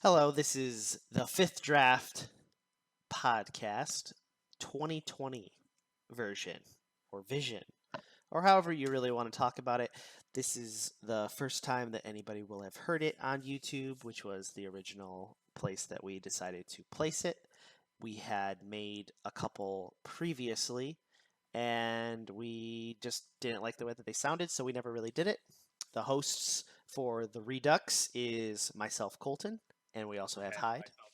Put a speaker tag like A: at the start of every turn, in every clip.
A: Hello, this is the Fifth Draft Podcast 2020 version or vision, or however you really want to talk about it. This is the first time that anybody will have heard it on YouTube, which was the original place that we decided to place it. We had made a couple previously, and we just didn't like the way that they sounded, so we never really did it. The hosts for the Redux is myself, Colton, and we also have
B: And
A: Hyde.
B: myself.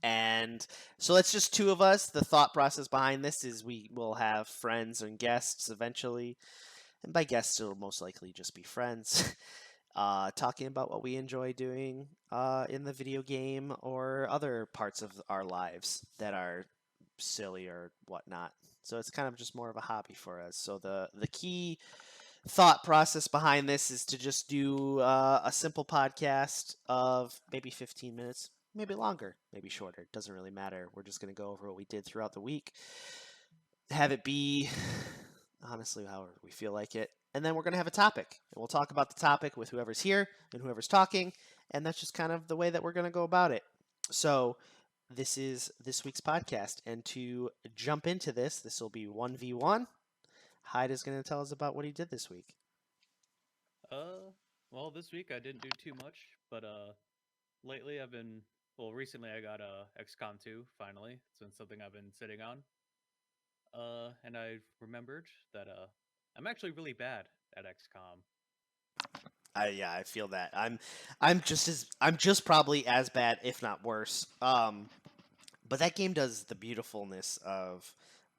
A: And so that's just two of us. The thought process behind this is we will have friends and guests eventually. And by guests, it'll most likely just be friends talking about what we enjoy doing in the video game or other parts of our lives that are silly or whatnot. So it's kind of just more of a hobby for us. So the key thought process behind this is to just do a simple podcast of maybe 15 minutes, maybe longer, maybe shorter. It doesn't really matter. We're just going to go over what we did throughout the week, have it be honestly however we feel like it. And then we're going to have a topic. And we'll talk about the topic with whoever's here and whoever's talking. And that's just kind of the way that we're going to go about it. So, this is this week's podcast. And to jump into this will be 1v1. Hyde is going to tell us about what he did this week.
B: Uh, well, this week I didn't do too much, but lately I've been recently I got XCOM 2 finally. It's been something I've been sitting on. And I remembered that I'm actually really bad at XCOM.
A: Yeah, I feel that. I'm just probably as bad, if not worse. But that game does the beautifulness of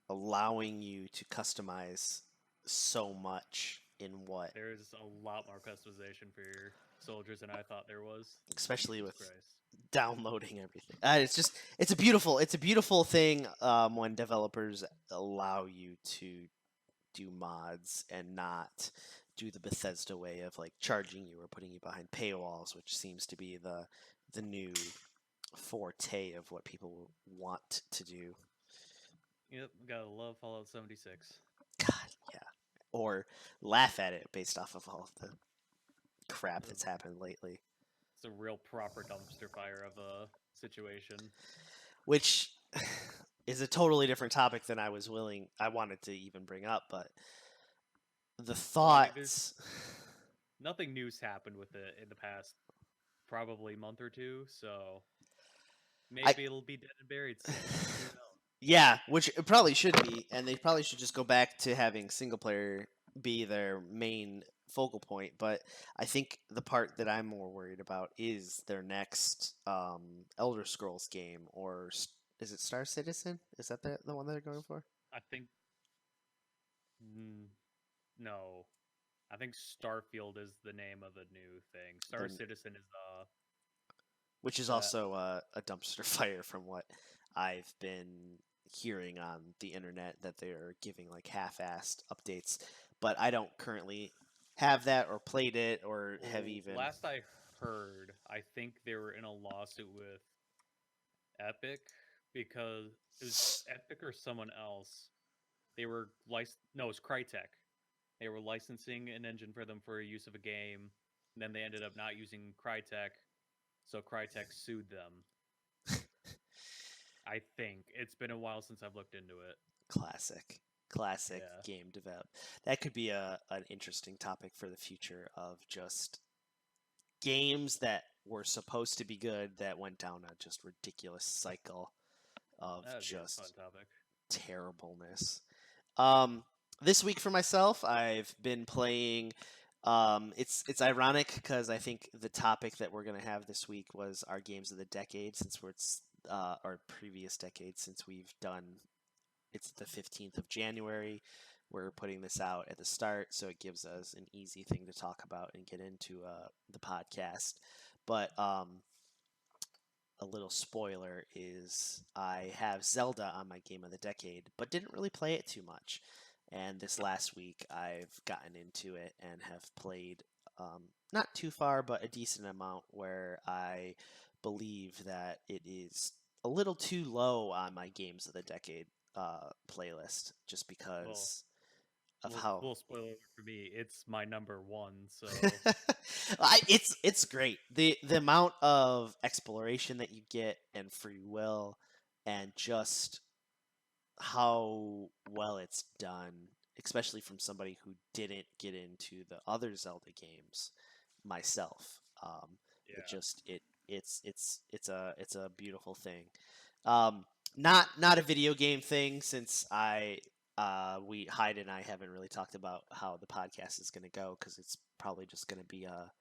A: allowing you to customize so much in what,
B: There's a lot more customization for your soldiers than I thought there was.
A: especially
B: Jesus
A: with
B: Christ.
A: downloading everything. It's a beautiful thing when developers allow you to do mods and not do the Bethesda way of like charging you or putting you behind paywalls, which seems to be the new forte of what people want to do.
B: Yep, gotta love Fallout 76.
A: God, yeah. Or laugh at it based off of all of the crap
B: It's
A: that's happened lately.
B: a real proper dumpster fire of a situation.
A: Which is a totally different topic than I wanted to even bring up, but the
B: Well, I mean, there's
A: thoughts
B: nothing new's happened with it in the past probably month or two, so
A: I
B: maybe it'll be dead and buried soon. Who knows?
A: yeah, which it probably should be, and they probably should just go back to having single player be their main focal point. But I think the part that I'm more worried about is their next Elder Scrolls game, or is it Star Citizen? Is that the one they're going for?
B: I think no. I think Starfield is the name of the new thing. Star
A: Their,
B: Citizen is
A: which is
B: the
A: also a dumpster fire from what I've been hearing on the internet that they're giving like half-assed updates. But I don't currently have that or played it or have even.
B: last I heard, I think they were in a lawsuit with Epic because it was Epic or someone else. They were no, it was Crytek. They were licensing an engine for them for use of a game, and then they ended up not using Crytek, so Crytek sued them. I think it's been a while since I've looked into it.
A: Classic
B: Yeah.
A: game develop. That could be a an interesting topic for the future of just games that were supposed to be good that went down a just ridiculous cycle of
B: That'd be a fun
A: just
B: topic.
A: terribleness. Um, this week for myself, I've been playing. It's ironic because I think the topic that we're gonna have this week was our games of the decade, since it's our previous decade since we've done. It's the 15th of January. We're putting this out at the start, so it gives us an easy thing to talk about and get into the podcast. But a little spoiler is I have Zelda on my game of the decade, but didn't really play it too much. And this last week, I've gotten into it and have played not too far, but a decent amount where I believe that it is a little too low on my games of the decade playlist just
B: Well,
A: because. of
B: Well,
A: how
B: full spoiler alert for me, it's my number one. So
A: it's great. The amount of exploration that you get and free will and just how well it's done, especially from somebody who didn't get into the other Zelda games myself. It
B: yeah,
A: just it's a beautiful thing. Um, not a video game thing since we Hyde and I haven't really talked about how the podcast is going to go because it's probably just going to be a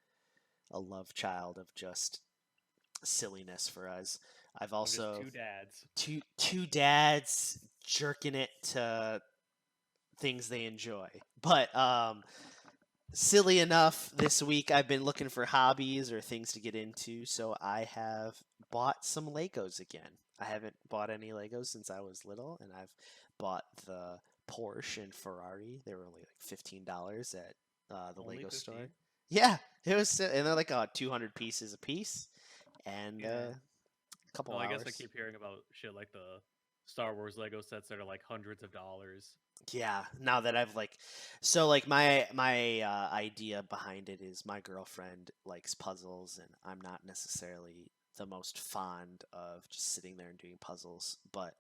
A: love child of just silliness for us. I've
B: I'm just
A: also
B: two dads.
A: two dads jerking it to things they enjoy. But silly enough, this week I've been looking for hobbies or things to get into, so I have bought some Legos again. I haven't bought any Legos since I was little, and I've bought the Porsche and Ferrari. They were only like $15 at the
B: Only
A: Lego
B: 15.
A: store. Yeah, it was, and they're like 200 pieces a piece, and
B: Yeah.
A: a couple
B: Well, I guess I
A: hours.
B: keep hearing about shit like the Star Wars Lego sets that are like hundreds of dollars.
A: Yeah, now that I've like, so like my idea behind it is my girlfriend likes puzzles, and I'm not necessarily the most fond of just sitting there and doing puzzles, but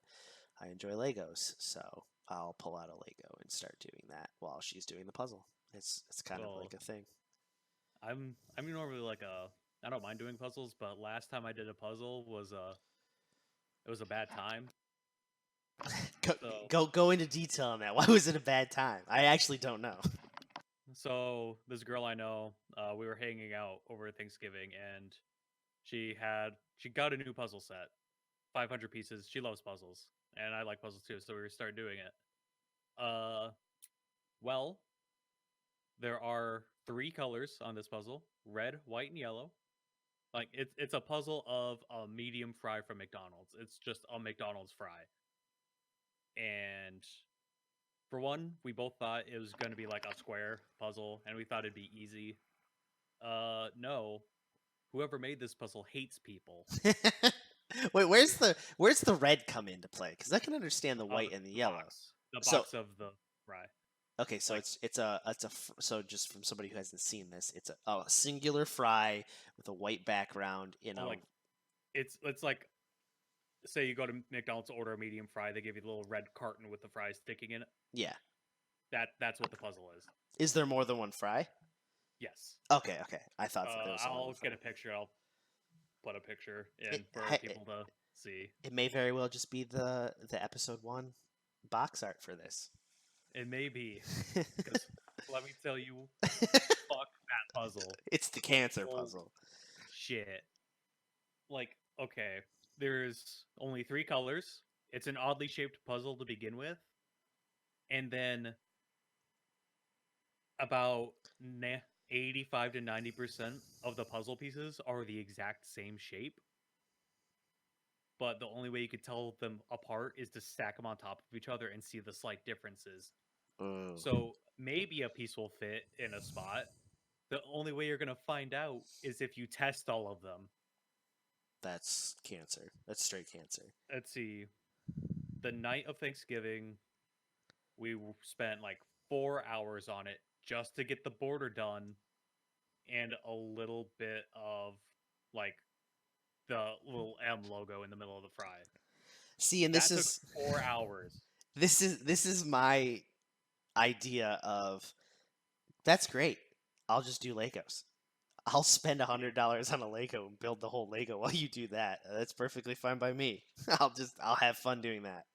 A: I enjoy Legos, so I'll pull out a Lego and start doing that while she's doing the puzzle. It's kind of
B: Well,
A: like a thing.
B: I'm normally like a I don't mind doing puzzles, but last time I did a puzzle was it was a bad time.
A: Go
B: So
A: go into detail on that. Why was it a bad time? I actually don't know.
B: so this girl I know, we were hanging out over Thanksgiving, and she got a new puzzle set, 500 pieces. She loves puzzles, and I like puzzles too, so we started doing it. Uh, well, there are three colors on this puzzle: red, white, and yellow. Like it's a puzzle of a medium fry from McDonald's. It's just a McDonald's fry. And for one, we both thought it was going to be like a square puzzle, and we thought it'd be easy. No. Whoever made this puzzle hates people.
A: Wait, where's the red come into play? Because I can understand the white and the yellow.
B: The
A: So
B: box of the fry.
A: okay, so
B: Like,
A: so just from somebody who hasn't seen this, it's a singular fry with a white background.
B: oh, like it's like say you go to McDonald's to order a medium fry, they give you the little red carton with the fries sticking in it.
A: Yeah.
B: That's what the puzzle is.
A: Is there more than one fry?
B: Yes.
A: Okay, okay. I thought that there was only one
B: I'll
A: fry.
B: get a picture. I'll put a picture
A: It
B: in for
A: it,
B: people to see.
A: it may very well just be the episode one box art for this.
B: It may be because let me tell you, fuck that puzzle.
A: It's the cancer
B: Holy
A: puzzle.
B: shit. Like, okay, there's only three colors. It's an oddly shaped puzzle to begin with, and then about 85 to 90% of the puzzle pieces are the exact same shape, but the only way you could tell them apart is to stack them on top of each other and see the slight differences.
A: Oh,
B: So maybe a piece will fit in a spot. The only way you're going to find out is if you test all of them.
A: that's cancer. That's straight cancer.
B: Let's see. The night of Thanksgiving, we spent like 4 hours on it just to get the border done and a little bit of like the little M logo in the middle of the fry.
A: See, and
B: That took 4 hours.
A: this is my idea of that's great. I'll just do Legos. I'll spend
B: Yeah.
A: $100 on a Lego and build the whole Lego while you do that. That's perfectly fine by me. I'll have fun doing that.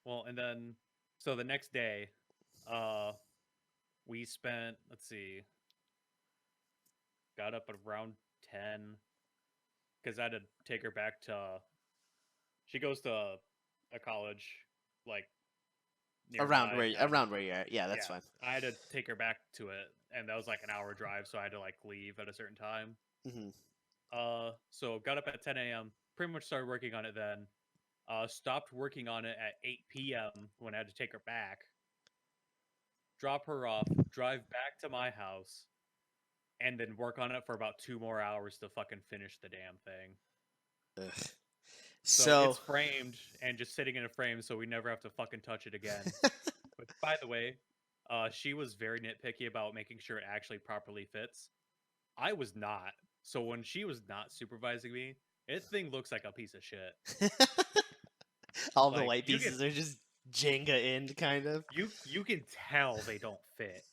B: Well, and then so the next day, uh, we spent. Let's see, got up at around 10 because I had to take her back to. She goes to a college like nearby, and I had to
A: Around where you're at. Yeah, that's
B: yeah,
A: fine.
B: I had to take her back to it, and that was like an hour drive, so I had to like leave at a certain time.
A: Hmm.
B: So got up at 10 a.m. Pretty much started working on it then. Stopped working on it at 8 p.m. when I had to take her back, drop her off, drive back to my house, and then work on it for about 2 more hours to fucking finish the damn thing.
A: Ugh.
B: So it's
A: So,
B: framed and just sitting in a frame, so we never have to fucking touch it again. But by the way, She was very nitpicky about making sure it actually properly fits. I was not. So when she was not supervising me, it thing looks like a piece of shit.
A: All the
B: Like
A: white
B: you can
A: pieces are just Jenga end, kind of.
B: you can tell they don't fit.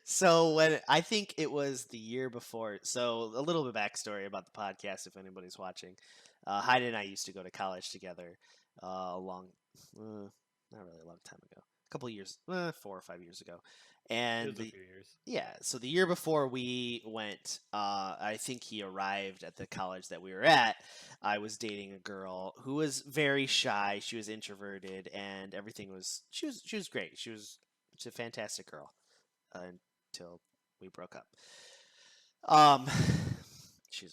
A: So when I think it was the year before, so a little bit backstory about the podcast, if anybody's watching. Hyde and I used to go to college together, a long, not really a long time ago, a couple of years, 4 or 5 years ago,
B: It
A: and
B: was a few years.
A: yeah, so the year before we went, I think he arrived at the college that we were at. I was dating a girl who was very shy. She was introverted, and everything was she was great. She's a fantastic girl until we broke up. Um, she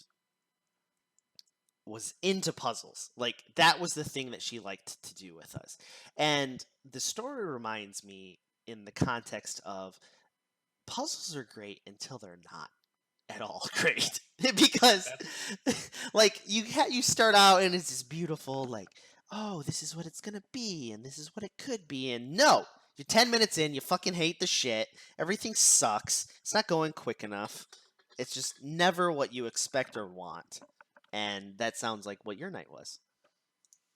A: was into puzzles. Like that was the thing that she liked to do with us. And the story reminds me in the context of puzzles are great until they're not at all great because
B: That's
A: like you start out and it's this beautiful like oh this is what it's gonna be and this is what it could be and no you're 10 minutes in you fucking hate the shit everything sucks it's not going quick enough it's just never what you expect or want and that sounds like what your night was.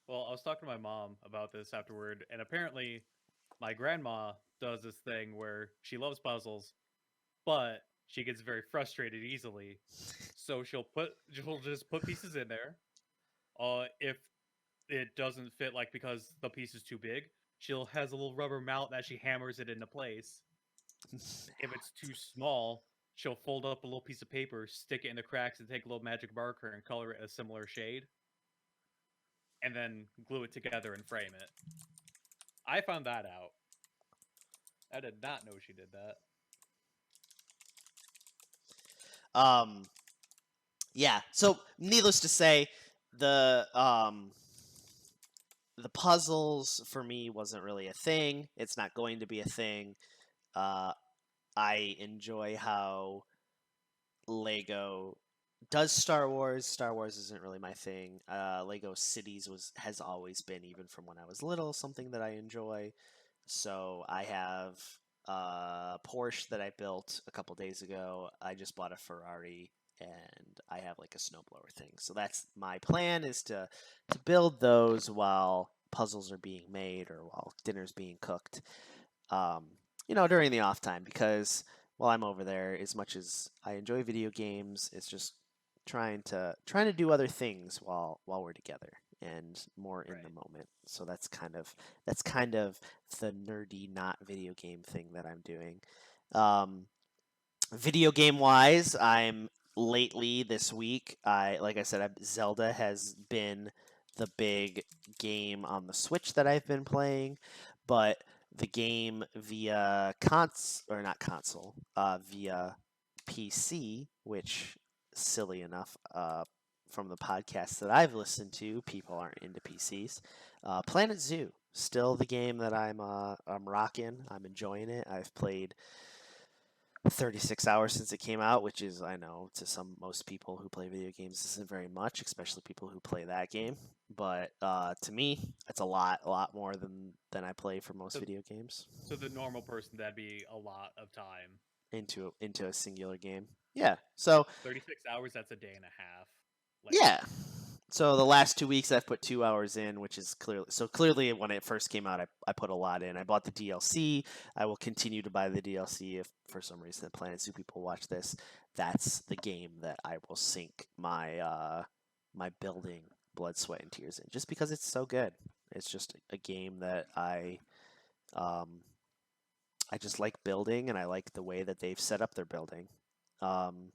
B: well, I was talking to my mom about this afterward, and apparently my grandma does this thing where she loves puzzles, but she gets very frustrated easily. So she'll just put pieces in there. If it doesn't fit, like because the piece is too big, she'll has a little rubber mallet that she hammers it into place. If it's too small, she'll fold up a little piece of paper, stick it in the cracks, and take a little magic marker and color it a similar shade, and then glue it together and frame it. I found that out. I did not know she did that.
A: um yeah, so needless to say the puzzles for me wasn't really a thing. It's not going to be a thing. Uh, I enjoy how Lego does Star Wars. Star Wars isn't really my thing. Lego Cities has always been, even from when I was little, something that I enjoy. So I have a Porsche that I built a couple days ago. I just bought a Ferrari, and I have like a snowblower thing. So that's my plan is to build those while puzzles are being made or while dinner's being cooked. Um, during the off time because while I'm over there, as much as I enjoy video games, it's just trying to do other things while we're together and more in the
B: Right.
A: moment. So that's kind of the nerdy not video game thing that I'm doing. Um, Video game wise, I'm lately this week. I like I said, Zelda has been the big game on the Switch that I've been playing, but the game via or not console, via PC, which silly enough, from the podcasts that I've listened to, people aren't into PCs. Planet Zoo, still the game that I'm rocking. I'm enjoying it. I've played 36 hours since it came out, which is, I know, to most people who play video games isn't very much, especially people who play that game. But to me, it's a lot more than I play for most
B: So,
A: video games
B: so the normal person, that'd be a lot of time.
A: into a singular game. Yeah. So
B: 36 hours, that's a day and a half. Like,
A: yeah. So the last 2 weeks I've put 2 hours in, which is clearly when it first came out, I put a lot in. I bought the DLC. I will continue to buy the DLC if for some reason the Planet Zoo people watch this. That's the game that I will sink my building blood, sweat, and tears in, just because it's so good. It's just a game that um, I just like building, and I like the way that they've set up their building. Um,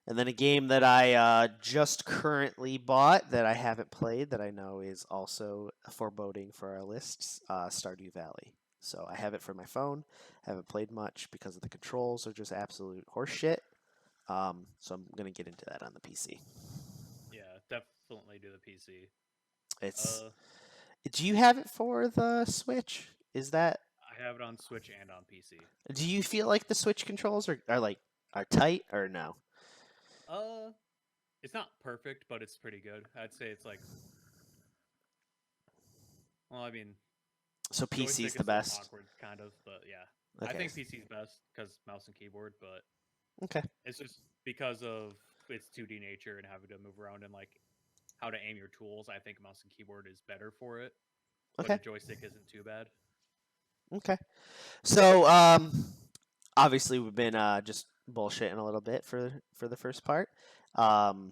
A: and then a game that I just currently bought that I haven't played that I know is also foreboding for our lists, Stardew Valley. So I have it for my phone. Haven't played much because of the controls are just absolute horseshit. So I'm gonna get into that on the PC.
B: yeah, definitely do the PC.
A: It's.
B: Uh,
A: Do you have it for the Switch? Is that?
B: I have it on Switch and on PC.
A: Do you feel like the Switch controls are tight or no?
B: Uh, it's not perfect, but it's pretty good. I'd say it's like, well, I mean,
A: So PC's
B: Joystick
A: the
B: is still
A: best.
B: awkward, kind of, but yeah, I
A: Okay.
B: think PC's best because mouse and keyboard, but
A: Okay.
B: it's just because of its 2D nature and having to move around and like how to aim your tools. I think mouse and keyboard is better for it, but a
A: Okay.
B: joystick isn't too bad.
A: Okay. So obviously we've been just bullshitting a little bit for the first part. Um,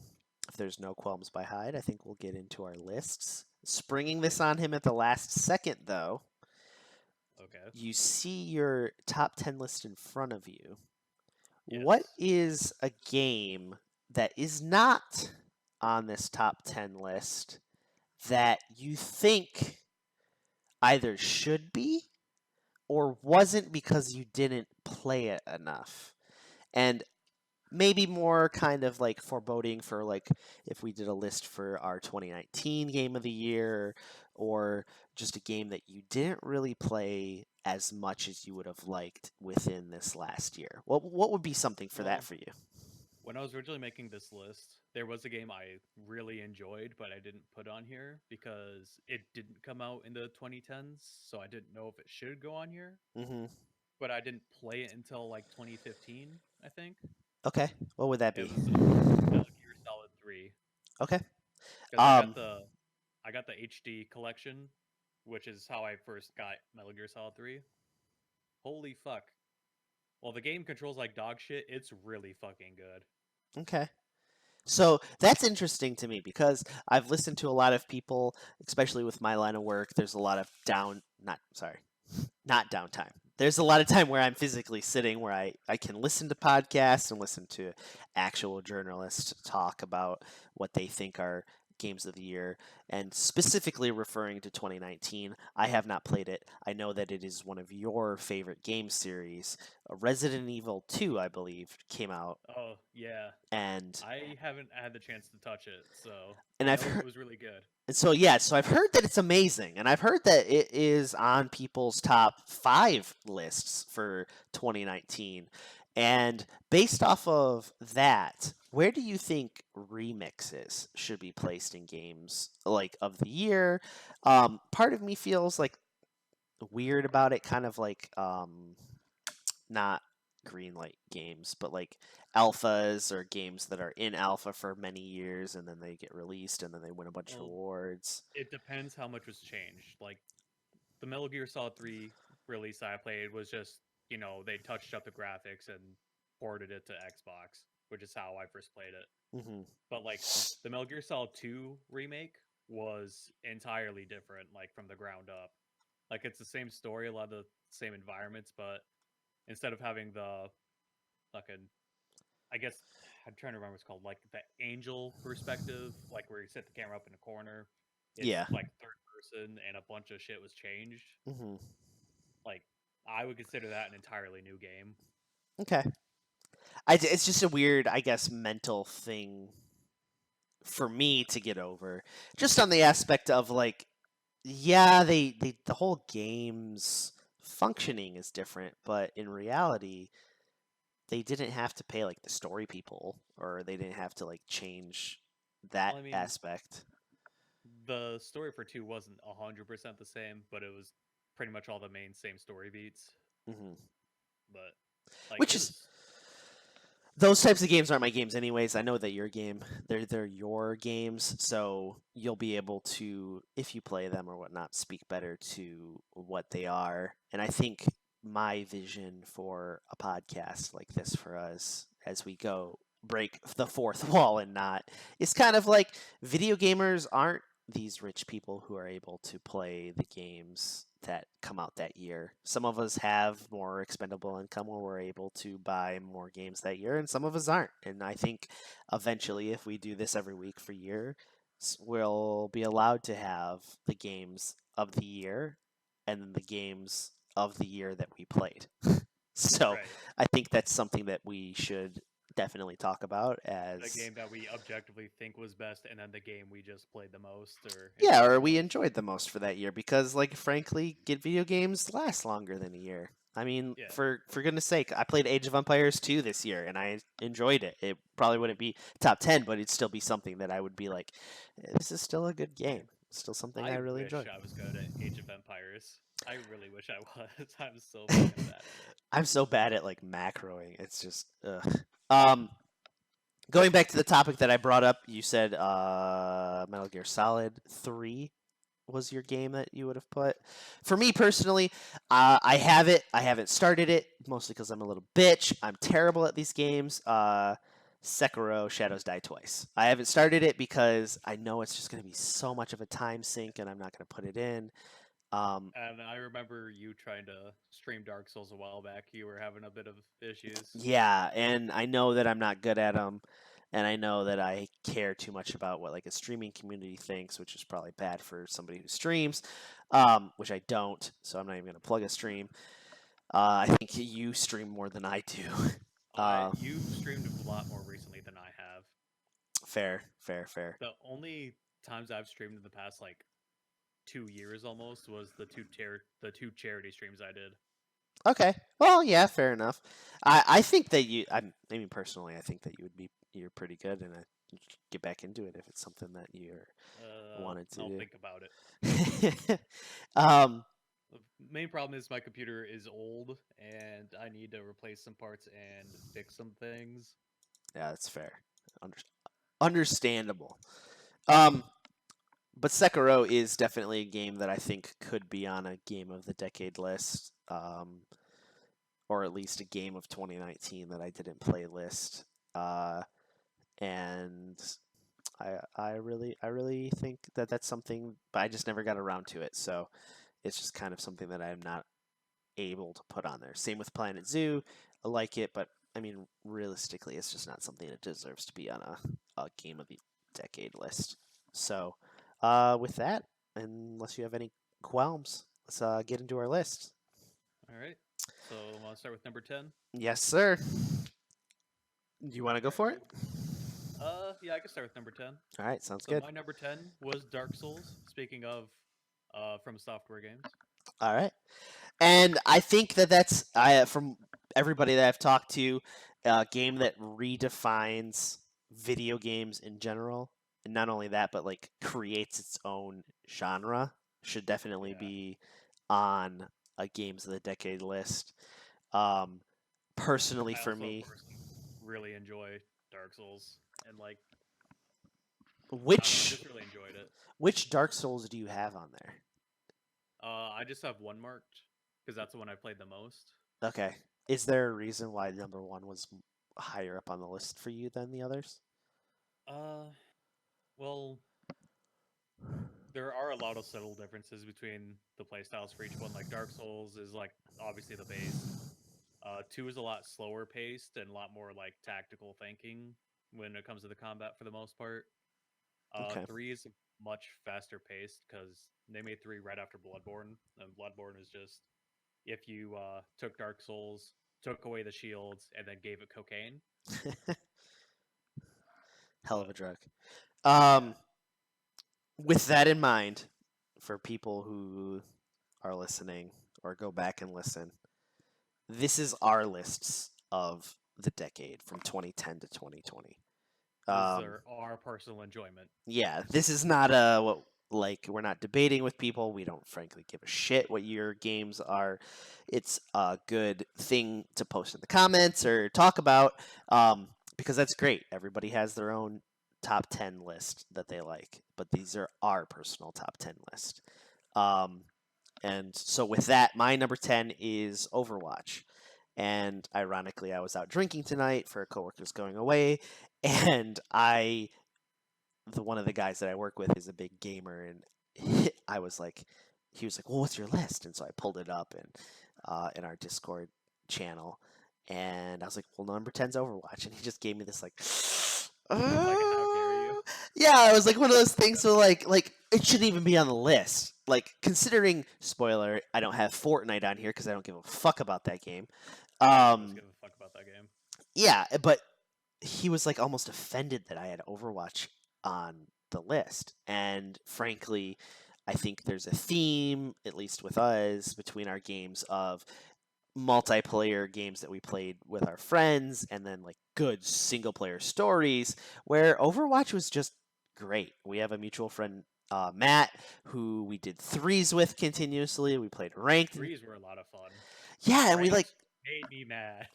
A: if there's no qualms by Hyde, I think we'll get into our lists. Springing this on him at the last second, though,
B: Okay.
A: you see your top 10 list in front of you. What
B: Yes.
A: is a game that is not on this top 10 list that you think either should be or wasn't because you didn't play it enough? And maybe more kind of like foreboding for like if we did a list for our 2019 game of the year, or just a game that you didn't really play as much as you would have liked within this last year. What would be something for that
B: Well,
A: for you?
B: when I was originally making this list, there was a game I really enjoyed, but I didn't put on here because it didn't come out in the 2010s, so I didn't know if it should go on here.
A: Hmm.
B: But I didn't play it until like 2015, I think.
A: Okay, what would that
B: It
A: be?
B: was Metal Gear Solid 3
A: Okay.
B: because
A: um
B: I got the HD collection, which is how I first got Metal Gear Solid 3. Holy fuck. Well, the game controls like dog shit. It's really fucking good.
A: okay. So that's interesting to me because I've listened to a lot of people, especially with my line of work. There's a lot of not downtime. There's a lot of time where I'm physically sitting where I can listen to podcasts and listen to actual journalists talk about what they think are games of the year, and specifically referring to 2019. I have not played it. I know that it is one of your favorite game series. Resident Evil 2, I believe, came out,
B: Oh, yeah.
A: and
B: I haven't had the chance to touch it, so
A: and
B: I
A: I've
B: know it
A: heard.
B: was really good.
A: And so yeah, so I've heard that it's amazing, and I've heard that it is on people's top 5 lists for 2019. And based off of that, where do you think remixes should be placed in games like of the year? Part of me feels like weird about it, kind of like not green light games, but like alphas or games that are in alpha for many years and then they get released and then they win a bunch of
B: Well,
A: awards.
B: it depends how much was changed. Like the Metal Gear Solid 3 release I played was just, they touched up the graphics and ported it to Xbox, which is how I first played it.
A: Hmm.
B: But like the Metal Gear Solid 2 remake was entirely different, like from the ground up. Like it's the same story, a lot of the same environments, but instead of having the fucking, I guess I'm trying to remember what it's called, like the angel perspective, like where you set the camera up in a corner. It's
A: Yeah.
B: like third person, and a bunch of shit was changed.
A: Hmm.
B: Like I would consider that an entirely new game.
A: Okay. It's just a weird, I guess, mental thing for me to get over, just on the aspect of like, yeah, they the whole game's functioning is different, but in reality, they didn't have to pay like the story people, or they didn't have to like change that
B: Well, I mean,
A: aspect.
B: the story for two wasn't 100% the same, but it was pretty much all the main same story beats.
A: Hmm.
B: But like
A: Which
B: it
A: is,
B: was,
A: those types of games aren't my games anyways. I know that your game, they're your games, so you'll be able to, if you play them or whatnot, speak better to what they are. And I think my vision for a podcast like this for us as we go break the fourth wall and not is kind of like video gamers aren't these rich people who are able to play the games that come out that year. Some of us have more expendable income where we're able to buy more games that year, and some of us aren't. And I think eventually, if we do this every week for a year, we'll be allowed to have the games of the year and then the games of the year that we played. So
B: right.
A: I think that's something that we should definitely talk about
B: The
A: as,
B: game that we objectively think was best, and then the game we just played the most or
A: yeah,
B: enjoyed the
A: or we
B: most.
A: enjoyed the most for that year because, like, frankly, good video games last longer than a year. I mean,
B: Yeah.
A: for goodness sake, I played Age of Empires 2 this year and I enjoyed it. It probably wouldn't be top 10, but it'd still be something that I would be like, this is still a good game. Still something I
B: I
A: really enjoy.
B: wish I was good at Age of Empires. I really wish I was. I'm so fucking bad at it.
A: I'm so bad at like macroing. It's just ugh. Um, Going back to the topic that I brought up, you said Metal Gear Solid 3 was your game that you would have put. For me personally, I have it. I haven't started it, mostly because I'm a little bitch. I'm terrible at these games. Sekiro Shadows Die Twice. I haven't started it because I know it's just going to be so much of a time sink and I'm not going to put it in. Um,
B: And I remember you trying to stream Dark Souls a while back. You were having a bit of issues.
A: Yeah, and I know that I'm not good at them, and I know that I care too much about what like a streaming community thinks, which is probably bad for somebody who streams, which I don't. So I'm not even gonna plug a stream. I think you stream more than I do. Uh,
B: You've streamed a lot more recently than I have.
A: Fair, fair, fair.
B: The only times I've streamed in the past like 2 years almost was the two charity streams I did.
A: Okay, well, yeah, fair enough. I think that I mean, personally, I think that you're pretty good, and you should get back into it if it's something that you're wanted to
B: I'll
A: do.
B: think about it.
A: um,
B: The main problem is my computer is old and I need to replace some parts and fix some things.
A: yeah, that's fair. Under- Understandable. Um, but Sekiro is definitely a game that I think could be on a game of the decade list, or at least a game of 2019 that I didn't play list. And I really think that that's something, but I just never got around to it. So it's just kind of something that I'm not able to put on there. Same with Planet Zoo. I like it, but I mean, realistically, it's just not something that deserves to be on a game of the decade list. So, with that, unless you have any qualms, let's get into our list.
B: All right. So I want to start with number 10.
A: Yes, sir. Do you want to
B: All
A: go
B: right.
A: for it?
B: Yeah, I can start with number 10.
A: All right, sounds
B: So
A: good.
B: my number 10 was Dark Souls. Speaking of from software games.
A: All right. And I think that that's from everybody that I've talked to, a game that redefines video games in general. And not only that, but like creates its own genre. Should definitely
B: Yeah.
A: be on a games of the decade list. Um, Personally,
B: I
A: for
B: also
A: me,
B: really enjoy Dark Souls and like I don't know, I
A: which
B: just really enjoyed it.
A: which Dark Souls do you have on there?
B: I just have one marked because that's the one I played the most.
A: Okay, is there a reason why number one was higher up on the list for you than the others?
B: Uh, well, there are a lot of subtle differences between the playstyles for each one. Like Dark Souls is like obviously the base. Two is a lot slower paced and a lot more like tactical thinking when it comes to the combat for the most part.
A: Okay.
B: Three is much faster paced because they made three right after Bloodborne, and Bloodborne is just if you took Dark Souls, took away the shields, and then gave it cocaine.
A: Hell of
B: But
A: a drug.
B: yeah,
A: Um, with that in mind, for people who are listening or go back and listen, this is our lists of the decade from 2010 to 2020.
B: this is
A: Um,
B: our personal enjoyment.
A: yeah, this is not a what like we're not debating with people. We don't frankly give a shit what your games are. It's a good thing to post in the comments or talk about, because that's great. Everybody has their own top 10 list that they like, but these are our personal top 10 list. Um, and so with that, my number 10 is Overwatch. And ironically, I was out drinking tonight for a coworker's going away, and one of the guys that I work with is a big gamer, and I was like, he was like, "Well, what's your list?" And so I pulled it up in our Discord channel, and I was like, "Well, number 10's Overwatch," and he just gave me this like,
B: Like, how dare you?
A: yeah, it was like one of those things where like it shouldn't even be on the list. Like considering, spoiler, I don't have Fortnite on here because I don't give a fuck about that game.
B: None of us
A: Um,
B: give a fuck about that game.
A: yeah, but he was like almost offended that I had Overwatch on the list. And frankly, I think there's a theme, at least with us, between our games of multiplayer games that we played with our friends and then like good single player stories where Overwatch was just great. We have a mutual friend, Matt, who we did threes with continuously. We played ranked.
B: Threes were a lot of fun.
A: Yeah, and we like.
B: Ranked made me mad.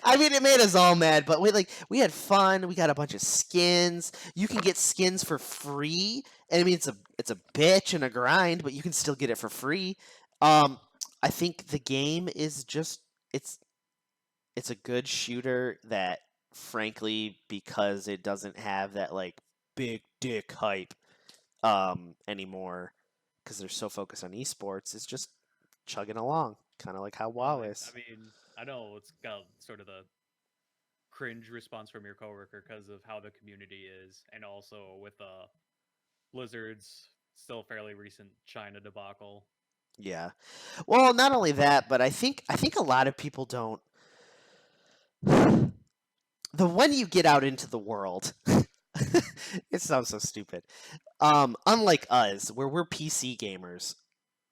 A: I mean, it made us all mad, but we had fun. We got a bunch of skins. You can get skins for free, and I mean it's a bitch and a grind, but you can still get it for free. Um, I think the game is just it's it's a good shooter that, frankly, because it doesn't have that like big dick hype anymore, because they're so focused on esports, it's just chugging along, kind of like how
B: Oh,
A: WoW
B: I
A: is.
B: mean, I know it's got sort of the cringe response from your coworker because of how the community is, and also with Blizzard's still fairly recent China debacle.
A: Yeah. Well, not only that, but I think a lot of people don't. The when you get out into the world, it sounds so stupid. Unlike us, where we're PC gamers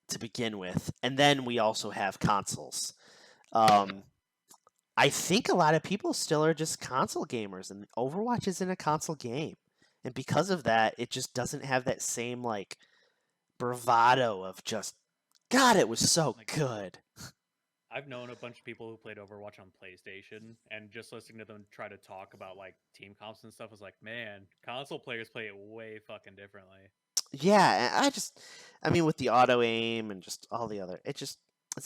A: to begin with, and then we also have consoles. Um, I think a lot of people still are just console gamers, and Overwatch isn't a console game, and because of that, it just doesn't have that same like bravado of just God. It was so
B: Like
A: good.
B: I've known a bunch of people who played Overwatch on PlayStation, and just listening to them try to talk about like team comps and stuff was like, man, console players play it way fucking differently.
A: Yeah, I mean, with the auto aim and just all the other, it's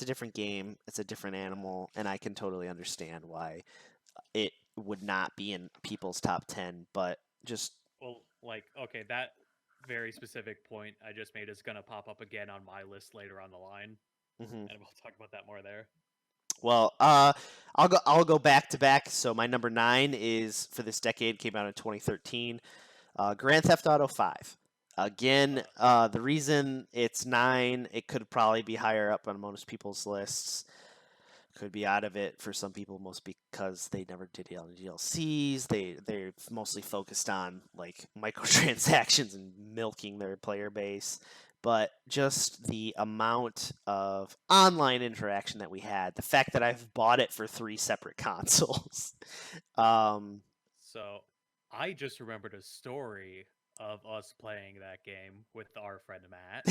A: a different game. It's a different animal, and I can totally understand why it would not be in people's top 10, but just,
B: Well, like, okay, that very specific point I just made is gonna pop up again on my list later on the line,
A: mhm.
B: and we'll talk about that more there.
A: Well, I'll go back to back. So my number 9 is for this decade, came out in 2013. Grand Theft Auto 5. Again,
B: Uh,
A: the reason it's 9, it could probably be higher up on most people's lists. Could be out of it for some people, most because they never did DLCs. They're mostly focused on like microtransactions and milking their player base. But just the amount of online interaction that we had, the fact that I've bought it for 3 separate consoles. um,
B: so I just remembered a story of us playing that game with our friend Matt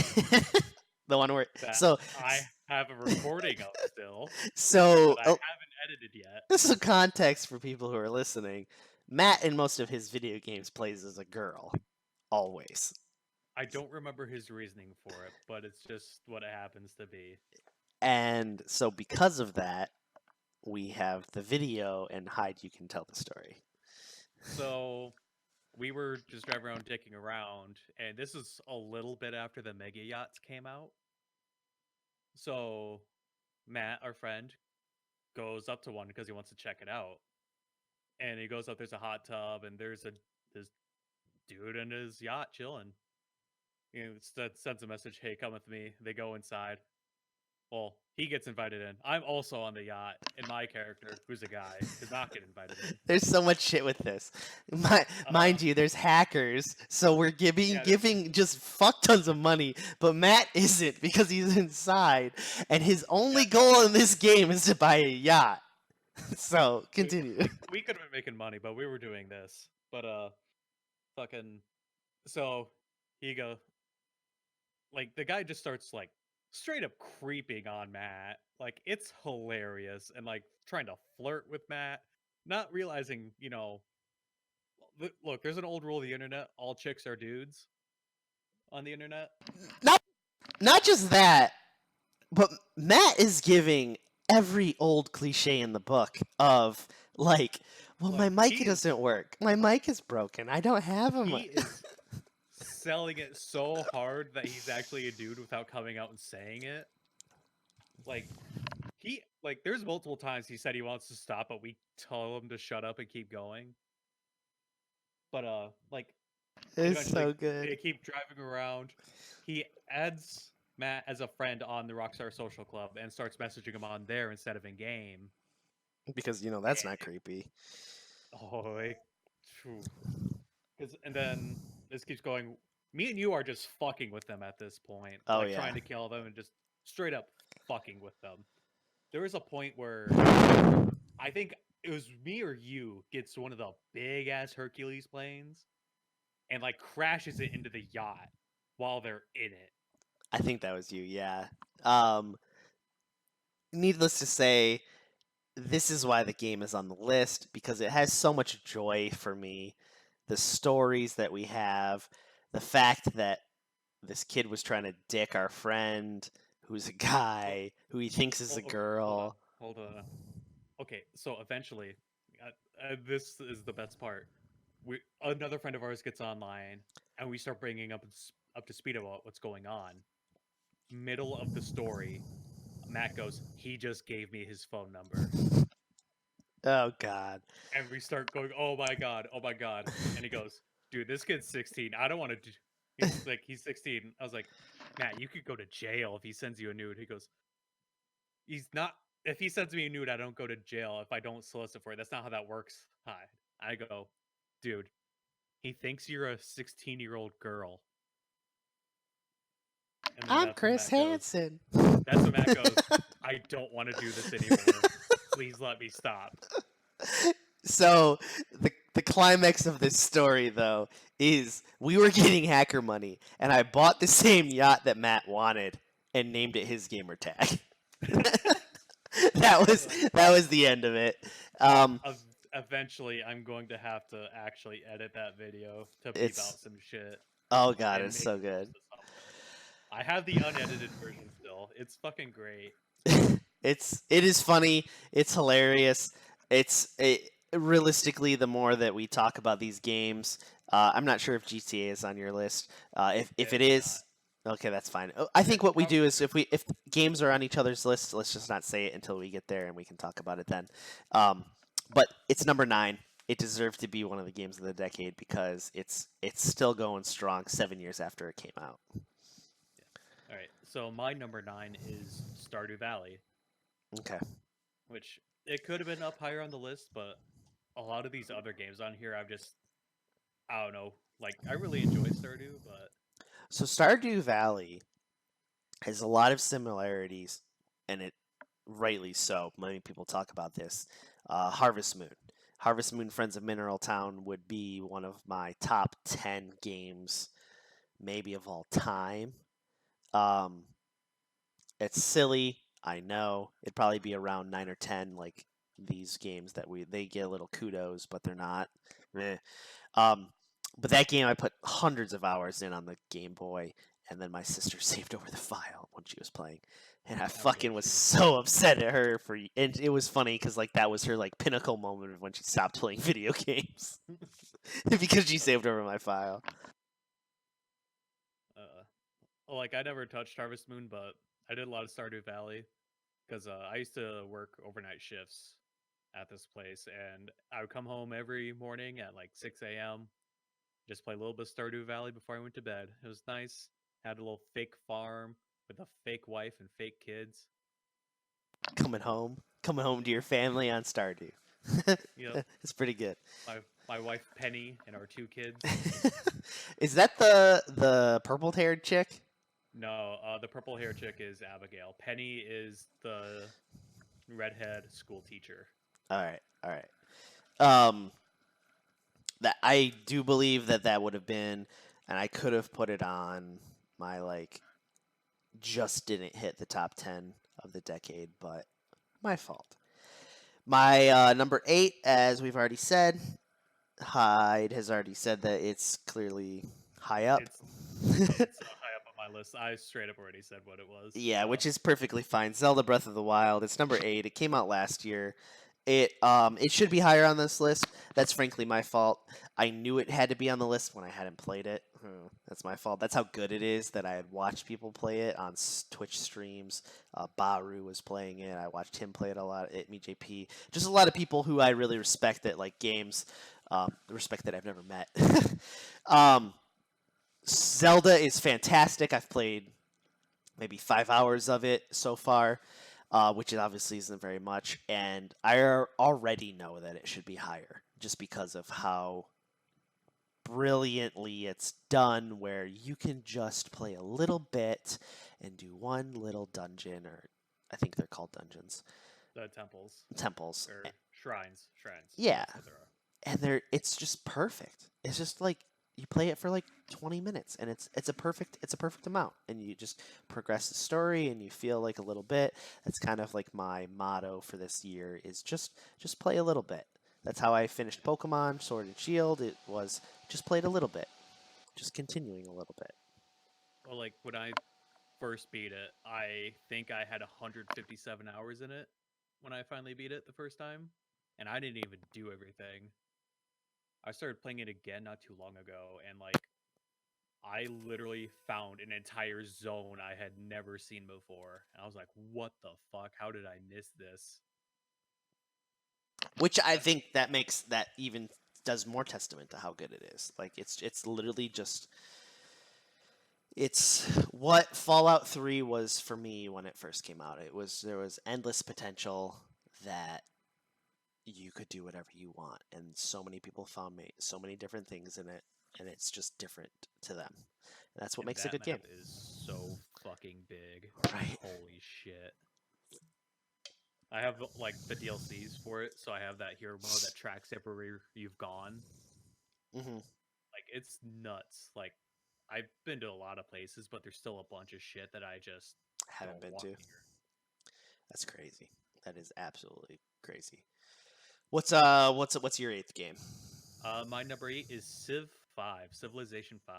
A: the one where
B: that
A: so
B: I have a recording of still
A: so
B: that I haven't edited yet.
A: this is context for people who are listening. Matt in most of his video games plays as a girl, always.
B: I don't remember his reasoning for it, but it's just what it happens to be.
A: And so because of that, we have the video, and Hyde, you can tell the story.
B: So we were just driving around, dicking around, and this is a little bit after the mega yachts came out. So Matt, our friend, goes up to one because he wants to check it out, and he goes up. There's a hot tub, and there's this dude in his yacht chilling. You know, sends a message, "Hey, come with me." They go inside. Well, he gets invited in. I'm also on the yacht, and my character, who's a guy, does not get invited in.
A: There's so much shit with this.
B: Uh,
A: Mind you, there's hackers, so we're giving
B: yeah, there's
A: giving just fuck tons of money, but Matt isn't because he's inside, and his
B: yeah.
A: only goal in this game is to buy a yacht. So
B: We,
A: continue.
B: we could have been making money, but we were doing this. But fucking. So he go like the guy just starts like straight up creeping on Matt. Like it's hilarious and like trying to flirt with Matt, not realizing look, there's an old rule of the internet: all chicks are dudes on the internet.
A: Not not just that, but Matt is giving every old cliche in the book of like, well, my
B: Like
A: mic doesn't work. My mic is broken. I don't have a
B: he
A: mic.
B: is selling it so hard that he's actually a dude without coming out and saying it. Like there's multiple times he said he wants to stop, but we tell him to shut up and keep going. But like
A: It's
B: eventually
A: so good
B: they keep driving around. He adds Matt as a friend on the Rockstar Social Club and starts messaging him on there instead of in game.
A: because that's not creepy.
B: Oh, like, and then this keeps going. Me and you are just fucking with them at this point,
A: Oh
B: like
A: yeah.
B: trying to kill them and just straight up fucking with them. There was a point where I think it was me or you gets one of the big ass Hercules planes and like crashes it into the yacht. while they're in it.
A: I think that was you, yeah. Um, Needless to say, this is why the game is on the list because it has so much joy for me. The stories that we have, the fact that this kid was trying to dick our friend who's a
B: Well,
A: guy who he thinks is a
B: okay, hold on,
A: girl.
B: hold on. Okay, so eventually, this is the best part. Another friend of ours gets online, and we start bringing up to speed about what's going on. Middle of the story, Matt goes, "He just gave me his phone number,"
A: Oh God.
B: and we start going, "Oh my god, oh my god!" And he goes, "Dude, this kid's 16. I don't want to." He's like, "He's 16." I was like, "Matt, you could go to jail if he sends you a nude." He goes, "He's not. If he sends me a nude, I don't go to jail if I don't solicit for it. That's not how that works." Hi. I go, "Dude, he thinks you're a 16-year-old girl." And then
A: I'm Chris Hansen.
B: that's when Matt goes, "I don't want to do this anymore. Please let me stop."
A: So the climax of this story though is we were getting hacker money and I bought the same yacht that Matt wanted and named it his gamer tag. That was the end of it. Um,
B: Eventually, I'm going to have to actually edit that video to beep
A: it's
B: out some shit
A: oh god,
B: and
A: it's
B: make
A: so
B: it
A: good.
B: post to something. I have the unedited version still. It's fucking great.
A: It is funny. It's hilarious. Realistically, the more that we talk about these games, I'm not sure if GTA is on your list. If it
B: It's not.
A: is, okay, that's fine. I think
B: It's
A: what we do
B: probably
A: is if games are on each other's list, let's just not say it until we get there and we can talk about it then. Um, but it's number 9. It deserved to be one of the games of the decade because it's still going strong 7 years after it came out.
B: yeah. All right. So my number 9 is Stardew Valley,
A: Okay.
B: which it could have been up higher on the list, but a lot of these other games on here, I don't know. Like I really enjoy Stardew, but
A: So Stardew Valley has a lot of similarities, and it rightly so. Many people talk about this. Harvest Moon. Harvest Moon Friends of Mineral Town would be one of my top 10 games, maybe of all time. Um, it's silly, I know. It'd probably be around 9 or 10, like these games that they get a little kudos, but they're not. Meh. Um, but that game, I put hundreds of hours in on the Game Boy, and then my sister saved over the file when she was playing, and I
B: as
A: fucking
B: would
A: was
B: you.
A: so upset at her for. And it was funny because like that was her like pinnacle moment of when she stopped playing video games because she saved over my file.
B: Like I never touched Harvest Moon, but I did a lot of Stardew Valley because I used to work overnight shifts at this place, and I would come home every morning at like 6 a.m. Just play a little bit of Stardew Valley before I went to bed. It was nice. Had a little fake farm with a fake wife and fake kids.
A: Coming home to your family on Stardew.
B: Yep,
A: It's pretty good.
B: my wife Penny and our 2 kids.
A: Is that the purple haired chick?
B: No, the purple hair chick is Abigail. Penny is the redhead school teacher.
A: All right, all right. Um, that I do believe that that would have been, and I could have put it on my like just didn't hit the top 10 of the decade, but my fault. My number 8, as we've already said, Hyde has already said that it's clearly high up.
B: It's it's high up on my list. I straight up already said what it was.
A: Yeah,
B: So
A: which is perfectly fine. Zelda Breath of the Wild. It's number 8. It came out last year. It should be higher on this list. That's frankly my fault. I knew it had to be on the list when I hadn't played it. That's my fault. That's how good it is that I had watched people play it on Twitch streams. Baru was playing it. I watched him play it a lot. At MeJP. Just a lot of people who I really respect that like games. Respect that I've never met. um, Zelda is fantastic. I've played maybe 5 hours of it so far, which it obviously isn't very much. And I already know that it should be higher just because of how brilliantly it's done, where you can just play a little bit and do one little dungeon, or I think they're called dungeons,
B: the temples
A: temples.
B: or shrines, shrines.
A: Yeah,
B: That's what there are.
A: and it's just perfect. It's just like you play it for like 20 minutes, and it's a perfect amount, and you just progress the story, and you feel like a little bit. That's kind of like my motto for this year is just play a little bit. That's how I finished Pokemon Sword and Shield. It was just played a little bit, just continuing a little bit.
B: Well, like when I first beat it, I think I had 157 hours in it when I finally beat it the first time, and I didn't even do everything. I started playing it again not too long ago, and like I literally found an entire zone I had never seen before. And I was like, what the fuck? How did I miss this?
A: Which I
B: That's
A: think that makes that even does more testament to how good it is. Like it's literally just it's what Fallout 3 was for me when it first came out. There was endless potential that you could do whatever you want, and so many people found so many different things in it, and it's just different to them. And that's what
B: and
A: makes a
B: that
A: good
B: map
A: game.
B: is so fucking big.
A: Right.
B: Holy shit. I have like the DLCs for it, so I have that hero mode that tracks everywhere you've gone.
A: Hmm.
B: Like it's nuts. Like I've been to a lot of places, but there's still a bunch of shit that I just
A: Haven't
B: don't
A: been
B: want
A: to.
B: here.
A: That's crazy. That is absolutely crazy. What's your eighth game?
B: My number 8 is Civ 5, Civilization 5.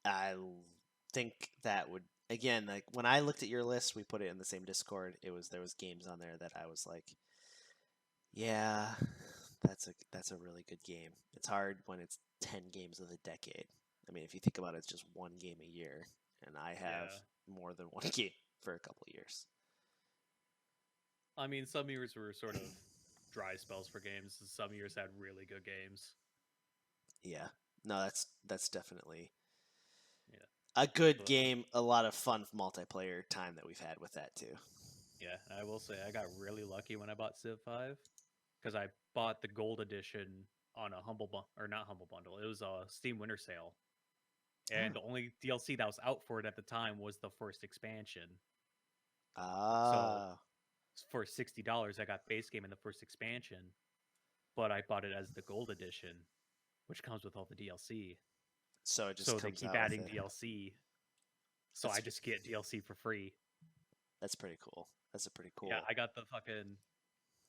A: I think that would again, like when I looked at your list, we put it in the same Discord. There was games on there that I was like, yeah, that's a really good game. It's hard when it's 10 games of the decade. I mean, if you think about it, it's just one game a year, and I have
B: Yeah.
A: more than one game for a couple of years.
B: I mean, some years were sort of dry spells for games, and some years had really good games.
A: Yeah. No, that's definitely
B: Yeah.
A: a good
B: But
A: game, a lot of fun multiplayer time that we've had with that too.
B: yeah, I will say I got really lucky when I bought Civ 5 because I bought the gold edition on a or not humble bundle. It was a Steam Winter Sale, and
A: Oh.
B: the only DLC that was out for it at the time was the first expansion. So
A: Ah.
B: for $60, I got base game and the first expansion, but I bought it as the gold edition, which comes with all the DLC.
A: So it just
B: So they
A: comes
B: keep
A: out with
B: adding
A: it.
B: DLC, so I
A: That's
B: just get DLC for free.
A: that's pretty cool. That's a pretty
B: Yeah,
A: cool.
B: I got the fucking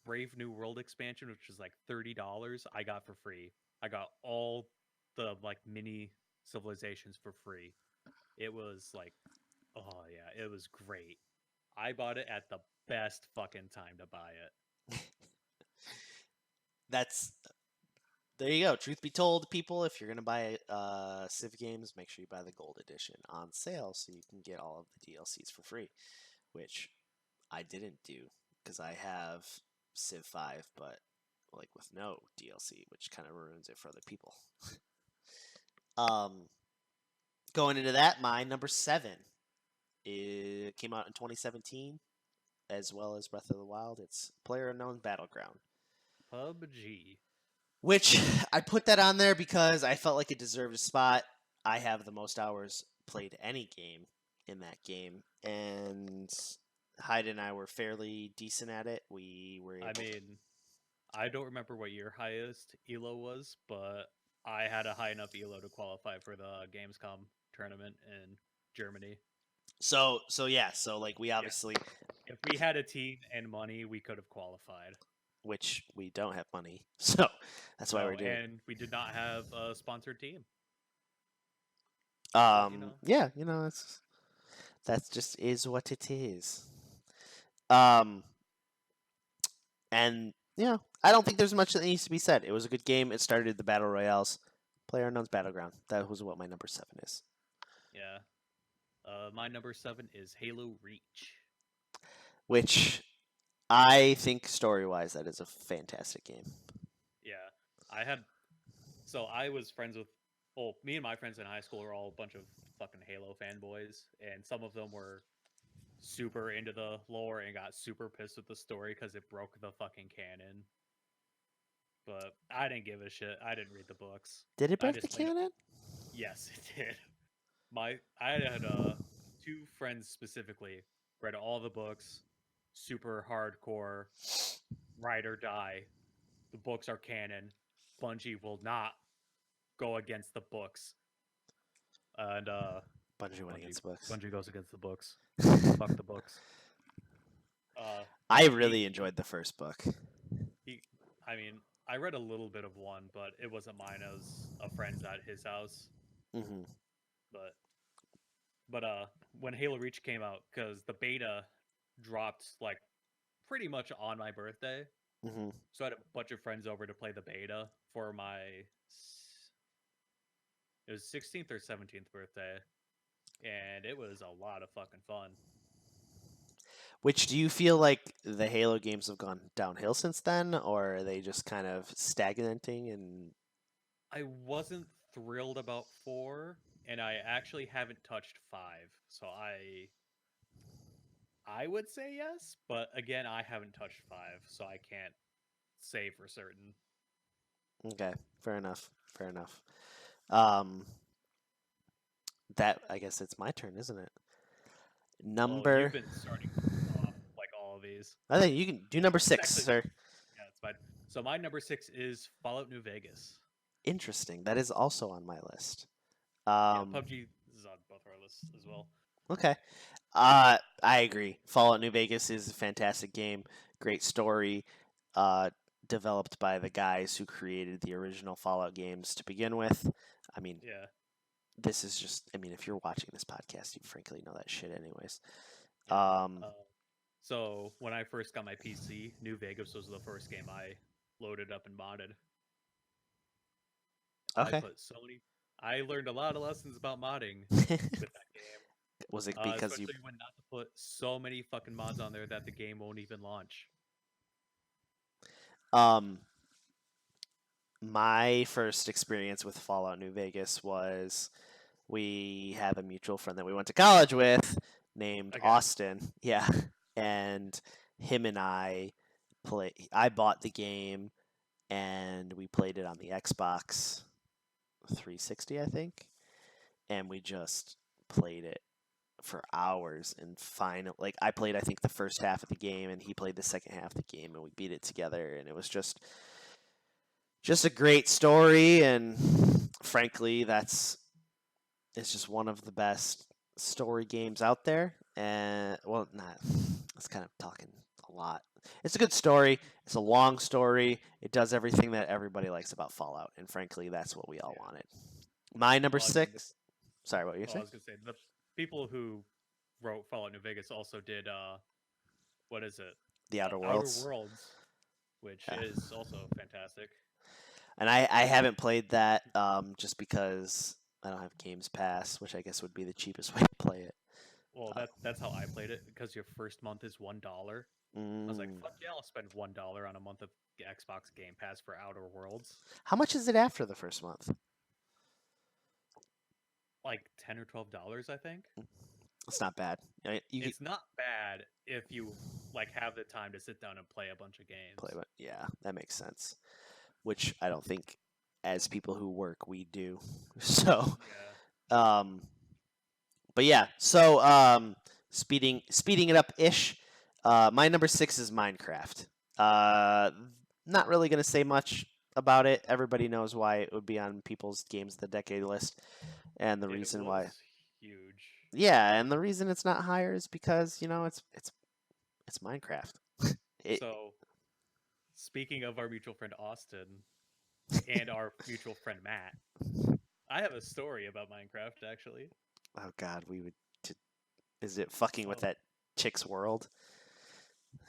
B: Brave New World expansion, which was like $30. I got for free. I got all the like mini civilizations for free. It was like, oh yeah, it was great. I bought it at the best fucking time to buy it.
A: That's there you go. Truth be told, people, if you're gonna buy Civ games, make sure you buy the gold edition on sale so you can get all of the DLCs for free, which I didn't do because I have Civ 5, but like with no DLC, which kind of ruins it for other people. Um, Going into that, my number seven, it came out in 2017, as well as Breath of the Wild. It's PlayerUnknown's Battleground,
B: PUBG.
A: which I put that on there because I felt like it deserved a spot. I have the most hours played any game in that game, and Hyde and I were fairly decent at it. We were
B: I
A: able to.
B: mean, I don't remember what your highest elo was, but I had a high enough elo to qualify for the Gamescom tournament in Germany.
A: So yeah, so like we
B: Yeah.
A: obviously,
B: If we had a team and money, we could have qualified.
A: which we don't have money, so that's why we're
B: No,
A: doing.
B: and we did not have a sponsored team. But you know,
A: Yeah, that's just is what it is. Um, and yeah, I don't think there's much that needs to be said. It was a good game. It started the battle royales. PlayerUnknown's Battleground. That was what my number seven is.
B: yeah. My number 7 is Halo Reach.
A: Which I think story wise, that is a fantastic game.
B: Yeah, I had so I was friends with well, me and my friends in high school were all a bunch of fucking Halo fanboys, and some of them were super into the lore and got super pissed with the story because it broke the fucking canon. But I didn't give a shit. I didn't read the books.
A: Did it
B: I
A: break the
B: just played.
A: canon?
B: Yes, it did. I had two friends specifically read all the books, super hardcore, ride or die. The books are canon. Bungie will not go against the books, and
A: Bungie went
B: Bungie
A: against books.
B: Bungie goes against the books. Fuck the books.
A: I
B: But
A: really enjoyed the first book.
B: he I mean, I read a little bit of one, but it wasn't mine. It was a friend's at his house.
A: Hmm.
B: But but when Halo Reach came out, because the beta dropped like pretty much on my birthday,
A: Hmm.
B: so I had a bunch of friends over to play the beta for my it was 16th or 17th birthday, and it was a lot of fucking fun.
A: Which do you feel like the Halo games have gone downhill since then, or are they just kind of stagnating? And
B: I wasn't thrilled about 4, and I actually haven't touched 5, so I would say yes, but again, I haven't touched 5, so I can't say for certain.
A: okay, fair enough. Fair enough. Um, that I guess it's my turn, isn't it?
B: Well, you've
A: Number.
B: been starting off like all of these.
A: I think you can do number
B: It's
A: six,
B: actually
A: sir.
B: yeah, it's fine. So my number 6 is Fallout New Vegas.
A: Interesting. That is also on my list.
B: Yeah,
A: Um,
B: PUBG is on both our lists as well.
A: okay. I agree. Fallout New Vegas is a fantastic game. Great story. Uh, developed by the guys who created the original Fallout games to begin with. I mean,
B: Yeah,
A: this is just. I mean, if you're watching this podcast, you frankly know that shit, anyways.
B: yeah.
A: Um,
B: So when I first got my PC, New Vegas was the first game I loaded up and modded. I
A: okay.
B: put so many. I learned a lot of lessons about modding with that game.
A: Was it because you?
B: Especially when not to put so many fucking mods on there that the game won't even launch.
A: Um, my first experience with Fallout New Vegas was we have a mutual friend that we went to college with named
B: Again,
A: Austin. Yeah. And him and I play I bought the game and we played it on the Xbox 360, I think. And we just played it for hours and final like I played I think the first half of the game and he played the second half of the game and we beat it together and it was just a great story and frankly that's it's just one of the best story games out there. And well, not. That's kind of talking a lot. It's a good story. It's a long story. It does everything that everybody likes about Fallout, and frankly, that's what we all
B: yeah.
A: wanted. My number
B: Well, I mean,
A: six. Sorry, what were you
B: well, I
A: saying?
B: was gonna say the people who wrote Fallout New Vegas also did what is it?
A: The Outer
B: Outer
A: Worlds.
B: Worlds, which
A: Yeah.
B: is also fantastic.
A: And I haven't played that just because I don't have Games Pass, which I guess would be the cheapest way to play it.
B: Well, that's how I played it because your first month is $1. I was like,
A: Mm.
B: fuck yeah, I'll spend $1 on a month of Xbox Game Pass for Outer Worlds.
A: How much is it after the first month?
B: Like $10 or $12, I think.
A: It's not bad. You
B: It's not bad if you like have the time to sit down and play a bunch of
A: play
B: games.
A: it. Yeah, that makes sense. Which I don't think, as people who work, we do. So,
B: Yeah.
A: um, but yeah. So, speeding it up ish. My number six is Minecraft. Uh, Not really gonna say much about it. Everybody knows why it would be on people's games of the decade list, and the
B: It
A: reason why.
B: was huge.
A: Yeah, and the reason it's not higher is because it's Minecraft. It
B: So, speaking of our mutual friend Austin and our mutual friend Matt, I have a story about Minecraft actually.
A: oh god, we would. Is it fucking with
B: So,
A: that chick's world?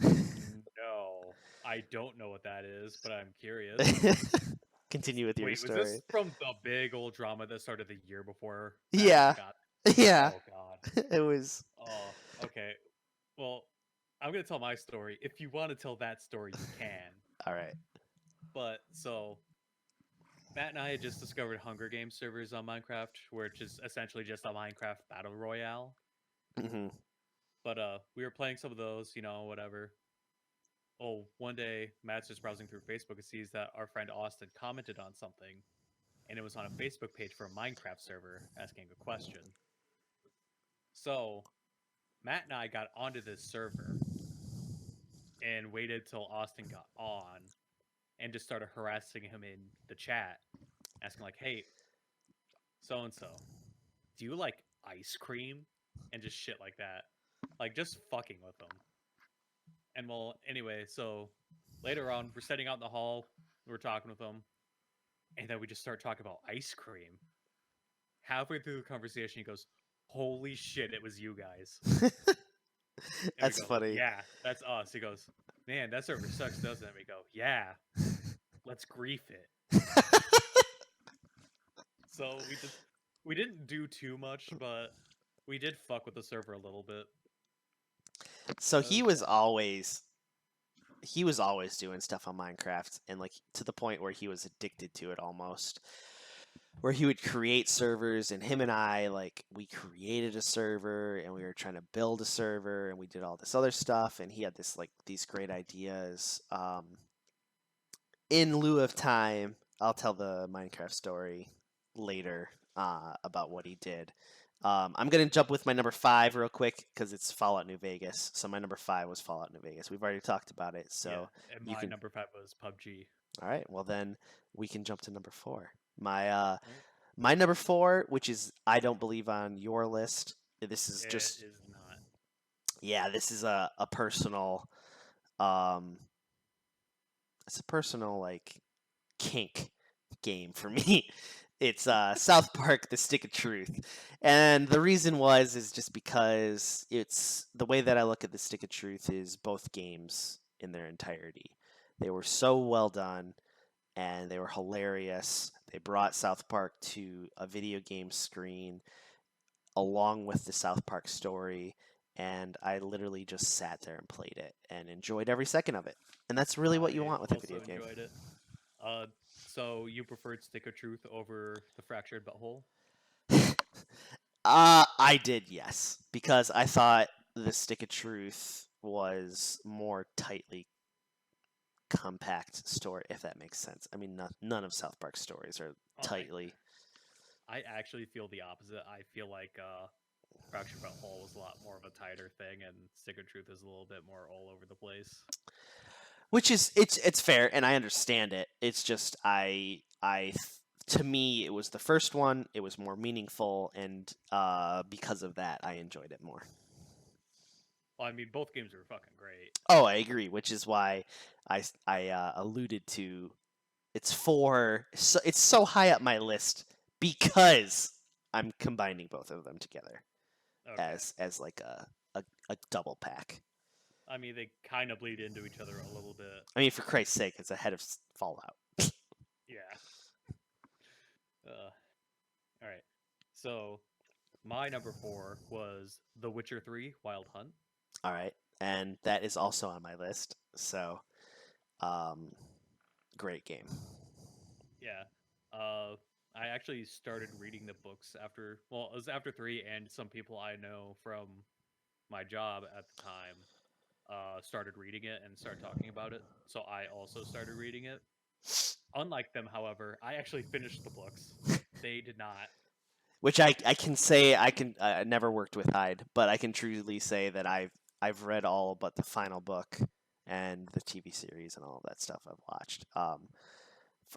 B: no, I don't know what that is, but I'm curious.
A: Continue with your
B: Wait, was this
A: story.
B: from the big old drama that started the year before Matt and I
A: Yeah,
B: got?
A: yeah.
B: Oh God.
A: It was
B: Oh, okay. Well, I'm gonna tell my story. If you want to tell that story, you can.
A: all right.
B: But so Matt and I had just discovered Hunger Games servers on Minecraft, which is essentially just a Minecraft battle royale.
A: Hmm.
B: But we were playing some of those, whatever. Oh, one day Matt's just browsing through Facebook and sees that our friend Austin commented on something, and it was on a Facebook page for a Minecraft server asking a question. So Matt and I got onto this server and waited till Austin got on and just started harassing him in the chat. asking like, "Hey, so and so, do you like ice cream?" And just shit like that, like just fucking with them. And well, anyway, so later on, we're sitting out in the hall, we're talking with them, and then we just start talking about ice cream. Halfway through the conversation, he goes, "Holy shit, it was you guys." And we
A: That's
B: go,
A: funny.
B: "Yeah, that's us." He goes, "Man, that server sucks, doesn't it?" We go, "Yeah, let's grief it." So we didn't do too much, but we did fuck with the server a little bit.
A: So
B: It was fun.
A: he was always doing stuff on Minecraft, and like to the point where he was addicted to it almost. Where he would create servers, and him and I, like, we created a server and we were trying to build a server and we did all this other stuff, and he had these great ideas. In lieu of time, I'll tell the Minecraft story later about what he did. I'm gonna jump with my number five real quick because it's Fallout New Vegas. So my number five was Fallout New Vegas. We've already talked about it,
B: Yeah,
A: so
B: and
A: you
B: my
A: can.
B: number 5 was PUBG.
A: All right, well then we can jump to number four.
B: Right?
A: My number four, which is I don't believe on your list. This is
B: It
A: just
B: is not.
A: yeah, this is a personal um it's a personal like kink game for me. It's South Park: The Stick of Truth, and the reason is just because it's the way that I look at The Stick of Truth is both games in their entirety. They were so well done and they were hilarious. They brought South Park to a video game screen along with the South Park story, and I literally just sat there and played it and enjoyed every secon of it. And that's really what you
B: I
A: want with a
B: also
A: video game.
B: enjoyed it. Uh, so you preferred Stick of Truth over the Fractured Butthole?
A: I did, yes, because I thought the Stick of Truth was more tightly compact story, if that makes sense. I mean, none of South Park's stories are
B: Oh,
A: tightly.
B: I actually feel the opposite. I feel like Fractured Butthole was a lot more of a tighter thing, and Stick of Truth is a little bit more all over the place.
A: Which is it's fair, and I understand it. It's just to me it was the first one. It was more meaningful, and because of that, I enjoyed it more.
B: Well, I mean, both games were fucking great.
A: Oh, I agree. Which is why I alluded to it's so high up my list because I'm combining both of them together
B: Okay.
A: as like a double pack.
B: I mean, they kind of bleed into each other a little bit.
A: I mean, for Christ's sake, it's ahead of Fallout.
B: Yeah. All right. So my number 4 was The Witcher 3 Wild Hunt.
A: All right, and that is also on my list. So, um, great game.
B: Yeah. I actually started reading the books after, well, it was after 3, and some people I know from my job at the time started reading it and started talking about it. So I also started reading it. Unlike them, however, I actually finished the books. They did not.
A: Which I can say I never worked with Hyde, but I can truly say that I've read all but the final book and the TV series and all of that stuff I've watched on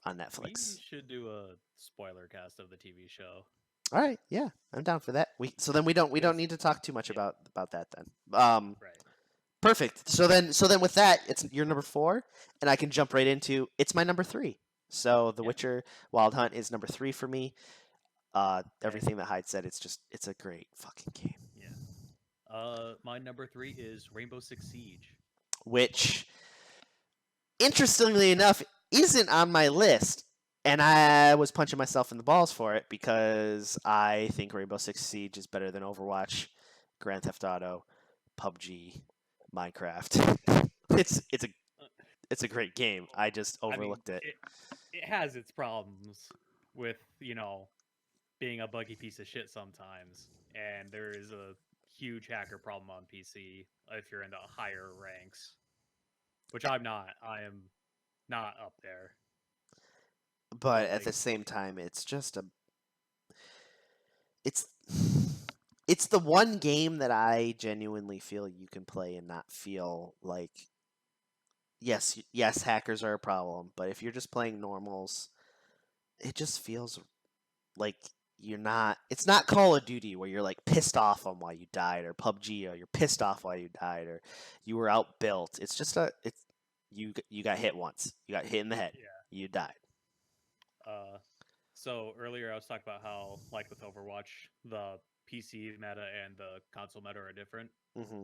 B: We
A: Netflix.
B: should do a spoiler cast of the TV show.
A: All right, yeah, I'm down for that. Then we don't
B: Because,
A: need to talk too much
B: yeah,
A: about that then.
B: right.
A: Perfect. So then with that, it's your number four, and I can jump right into it's my number three. So The
B: Yeah.
A: Witcher Wild Hunt is number three for me.
B: Okay.
A: Everything that Hyde said, it's a great fucking game.
B: Yeah. My number 3 is Rainbow Six Siege.
A: Which, interestingly enough, isn't on my list. And I was punching myself in the balls for it because I think Rainbow Six Siege is better than Overwatch, Grand Theft Auto, PUBG, Minecraft. It's a
B: Uh,
A: it's a great game. I just
B: I mean,
A: overlooked it.
B: it has its problems with, being a buggy piece of shit sometimes. And there is a huge hacker problem on PC if you're in the higher ranks, which I'm not. I am not up there.
A: But
B: But
A: at
B: like,
A: the same time, it's it's the one game that I genuinely feel you can play and not feel like yes, hackers are a problem, but if you're just playing normals it just feels like you're not. It's not Call of Duty where you're like pissed off on why you died, or PUBG, or you're pissed off why you died, or you were outbuilt. It's just you got hit once. You got hit in the head.
B: Yeah.
A: You died.
B: Uh, so earlier I was talking about how, like with Overwatch, the PC meta and the console meta are different.
A: Hmm.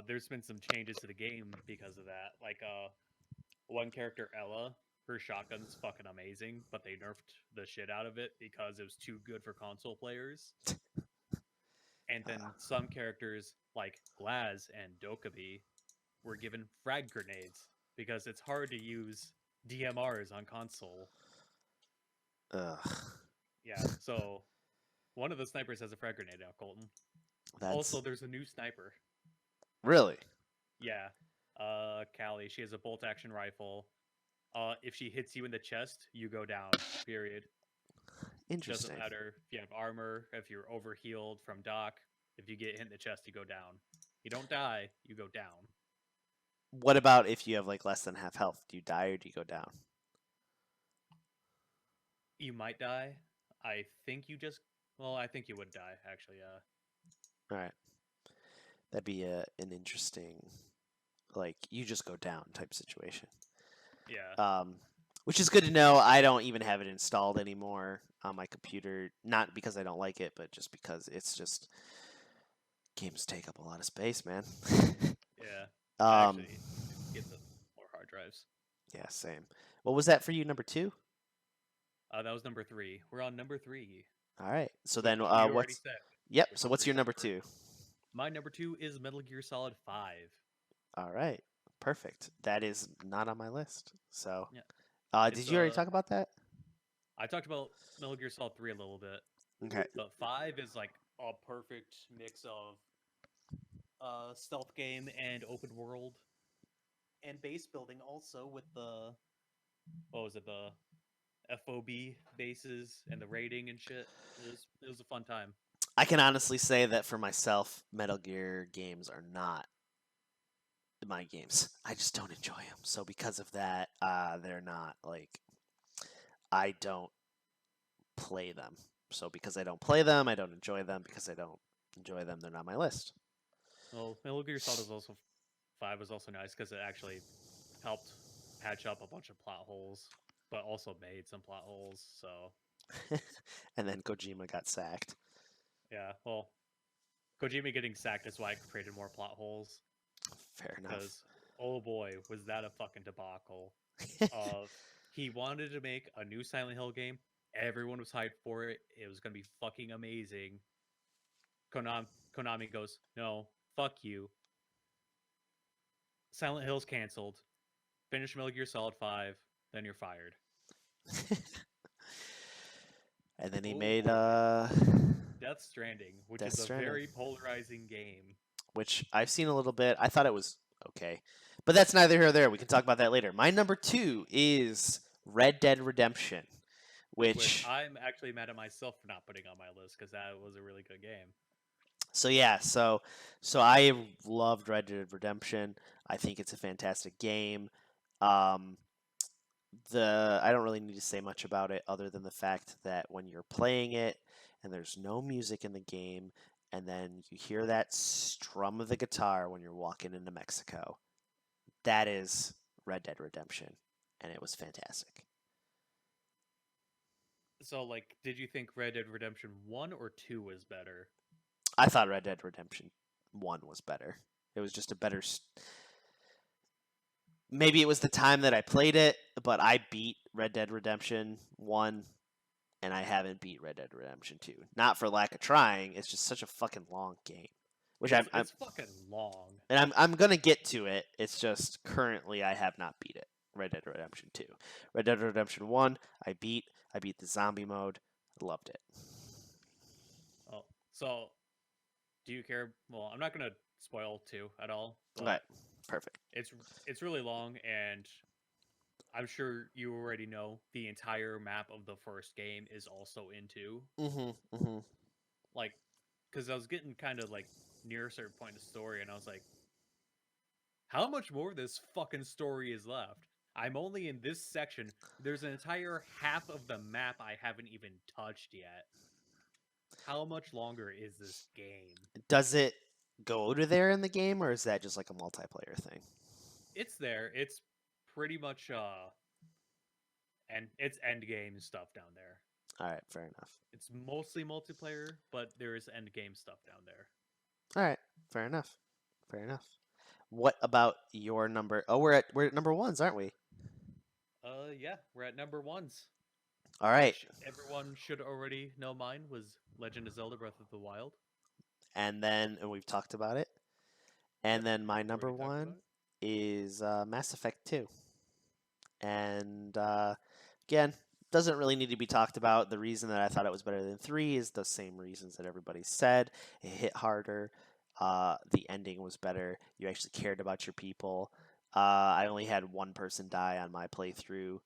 B: There's been some changes to the game because of that. Like, one character, Ella, her shotgun's fucking amazing, but they nerfed the shit out of it because it was too good for console players. And
A: Uh,
B: then some characters like Glaz and Dokkaebi were given frag grenades because it's hard to use DMRs on console.
A: ugh.
B: Yeah, so one of the snipers has a frag grenade now, Colton.
A: That's
B: Also, there's a new sniper.
A: really
B: Yeah, Callie. She has a bolt action rifle. If she hits you in the chest, you go down. Period. Doesn't
A: interesting.
B: matter if you have armor, if you're overhealed from Doc. If you get hit in the chest, you go down. You don't die, you go down.
A: What about if you have like less than half health? Do you die or do you go down?
B: You might die. I think you just. Well, I think you would die, actually.
A: All right, that'd be an interesting, like you just go down type situation.
B: Yeah.
A: Um, which is good to know. I don't even have it installed anymore on my computer, not because I don't like it, but just because it's just games take up a lot of space, man.
B: Yeah. I
A: um,
B: actually get the more hard drives.
A: yeah, same. What was that for you? Number two.
B: That was number three. We're on number three,
A: All right. So then,
B: which you already
A: what's?
B: said
A: Yep.
B: was
A: So
B: number
A: what's your number
B: seven.
A: two?
B: My number two is Metal Gear Solid 5.
A: All right. Perfect. That is not on my list. So,
B: Yeah.
A: did
B: It's
A: you already talk about that?
B: I talked about Metal Gear Solid 3 a little bit,
A: Okay.
B: but 5 is like a perfect mix of stealth game and open world and base building also with the what was it, the FOB bases and the raiding and shit. It was a fun time.
A: I can honestly say that for myself, Metal Gear games are not my games. I just don't enjoy them. So because of that, they're not like I don't play them. So because I don't play them, I don't enjoy them. Because I don't enjoy them, they're not on my list.
B: Well, Metal Gear Solid is also 5 was also nice because it actually helped patch up a bunch of plot holes, but also made some plot holes. So
A: And then Kojima got sacked.
B: yeah, well, Kojima getting sacked is why I created more plot holes
A: Fair enough.
B: because oh boy, was that a fucking debacle. Of He wanted to make a new Silent Hill game. Everyone was hyped for it. It was gonna be fucking amazing. Konami goes, no, fuck you. Silent Hill's canceled. Finish Metal Gear Solid 5, then you're fired.
A: And then he
B: Oh
A: made
B: boy. Death Stranding, which
A: Death
B: is a
A: Stranding,
B: very polarizing game.
A: which I've seen a little bit. I thought it was okay, but that's neither here nor there. We can talk about that later. My number two is Red Dead Redemption,
B: Which
A: which
B: I'm actually mad at myself for not putting on my list because that was a really good game.
A: so yeah, so I loved Red Dead Redemption. I think it's a fantastic game. Um, the I don't really need to say much about it other than the fact that when you're playing it and there's no music in the game, and then you hear that strum of the guitar when you're walking into Mexico, that is Red Dead Redemption, and it was fantastic.
B: So, like, did you think Red Dead Redemption 1 or 2 was better?
A: I thought Red Dead Redemption 1 was better. It was just a better. Maybe it was the time that I played it, but I beat Red Dead Redemption 1 and I haven't beat Red Dead Redemption 2. Not for lack of trying, it's just such a fucking long game. Which
B: It's fucking long.
A: I'm gonna get to it. It's just currently I have not beat it. Red Dead Redemption 2. Red Dead Redemption 1, I beat the zombie mode. Loved it.
B: Oh, so do you care? Well, I'm not gonna spoil 2 at all,
A: Okay,
B: but
A: perfect.
B: it's really long, and I'm sure you already know the entire map of the first game is also in 2.
A: Mhm, mhm.
B: Like, because I was getting kind of like near a certain point in the story, and I was like, how much more of this fucking story is left? I'm only in this section. There's an entire half of the map I haven't even touched yet. How much longer is this game?
A: Does it go to there in the game, or is that just like a multiplayer thing?
B: It's there. It's pretty much and it's end game stuff down there.
A: All right, fair enough.
B: It's mostly multiplayer, but there is end game stuff down there.
A: All right, fair enough. Fair enough. What about your number? Oh, we're at number ones, aren't we?
B: Yeah, we're at number ones.
A: All right.
B: Which everyone should already know mine was Legend of Zelda Breath of the Wild.
A: And we've talked about it. And
B: Yep,
A: then my
B: we've
A: number
B: already talked about
A: one
B: it.
A: is Mass Effect 2. And again, doesn't really need to be talked about. The reason that I thought it was better than 3 is the same reasons that everybody said. It hit harder. The ending was better. You actually cared about your people. I only had one person die on my playthrough,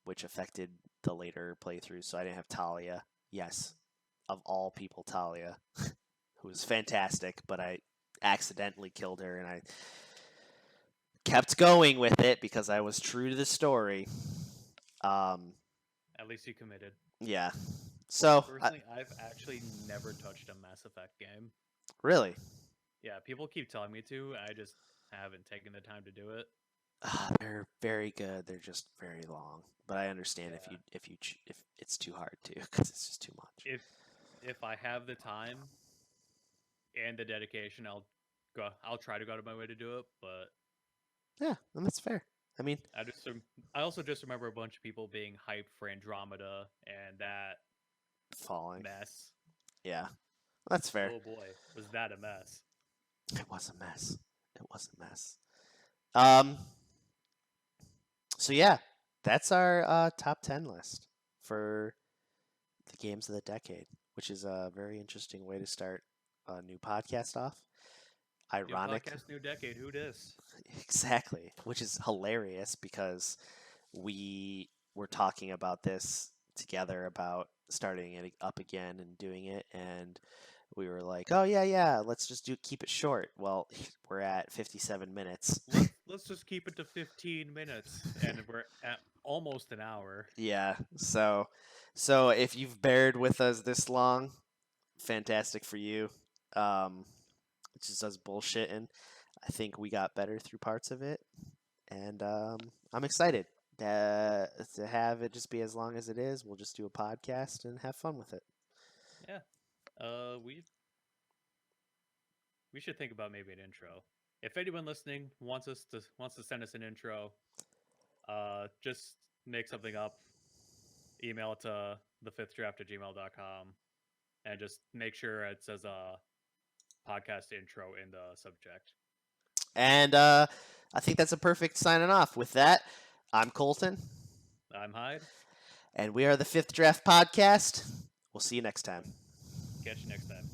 A: which affected the later playthrough, so I didn't have Talia. Yes, of all people, Talia, who was fantastic, but I accidentally killed her, and I kept going with it because I was true to the story.
B: At least you committed.
A: Yeah. So
B: Personally, I've actually never touched a Mass Effect game.
A: really,
B: Yeah, people keep telling me to. I just haven't taken the time to do it.
A: they're very good. They're just very long. But I understand
B: Yeah.
A: if it's too hard to because it's just too much.
B: If I have the time and the dedication, I'll try to go out of my way to do it. But
A: Yeah, and that's fair. I mean,
B: I also just remember a bunch of people being hyped for Andromeda and that
A: falling.
B: mess.
A: Yeah, that's fair.
B: Oh boy, was that a mess?
A: It was a mess. It was a mess. Um. So yeah, that's our top 10 list for the games of the decade, which is a very interesting way to start a new podcast off.
B: New
A: Ironic.
B: podcast, new decade. Who dis?
A: Exactly, which is hilarious because we were talking about this together about starting it up again and doing it, and we were like, "Oh yeah, let's just keep it short." Well, we're at 57 minutes.
B: Let's just keep it to 15 minutes, and we're at almost an hour.
A: Yeah, so if you've bared with us this long, fantastic for you. It's just us bullshitting. I think we got better through parts of it, and I'm excited to have it just be as long as it is. We'll just do a podcast and have fun with it.
B: Yeah. We should think about maybe an intro. If anyone listening wants to send us an intro, just make something up, email it to thefifthdraft@gmail.com, and just make sure it says podcast intro in the subject.
A: And I think that's a perfect signing off. With that, I'm Colton.
B: I'm Hyde.
A: And we are the Fifth Draft Podcast. We'll see you next time.
B: Catch you next time.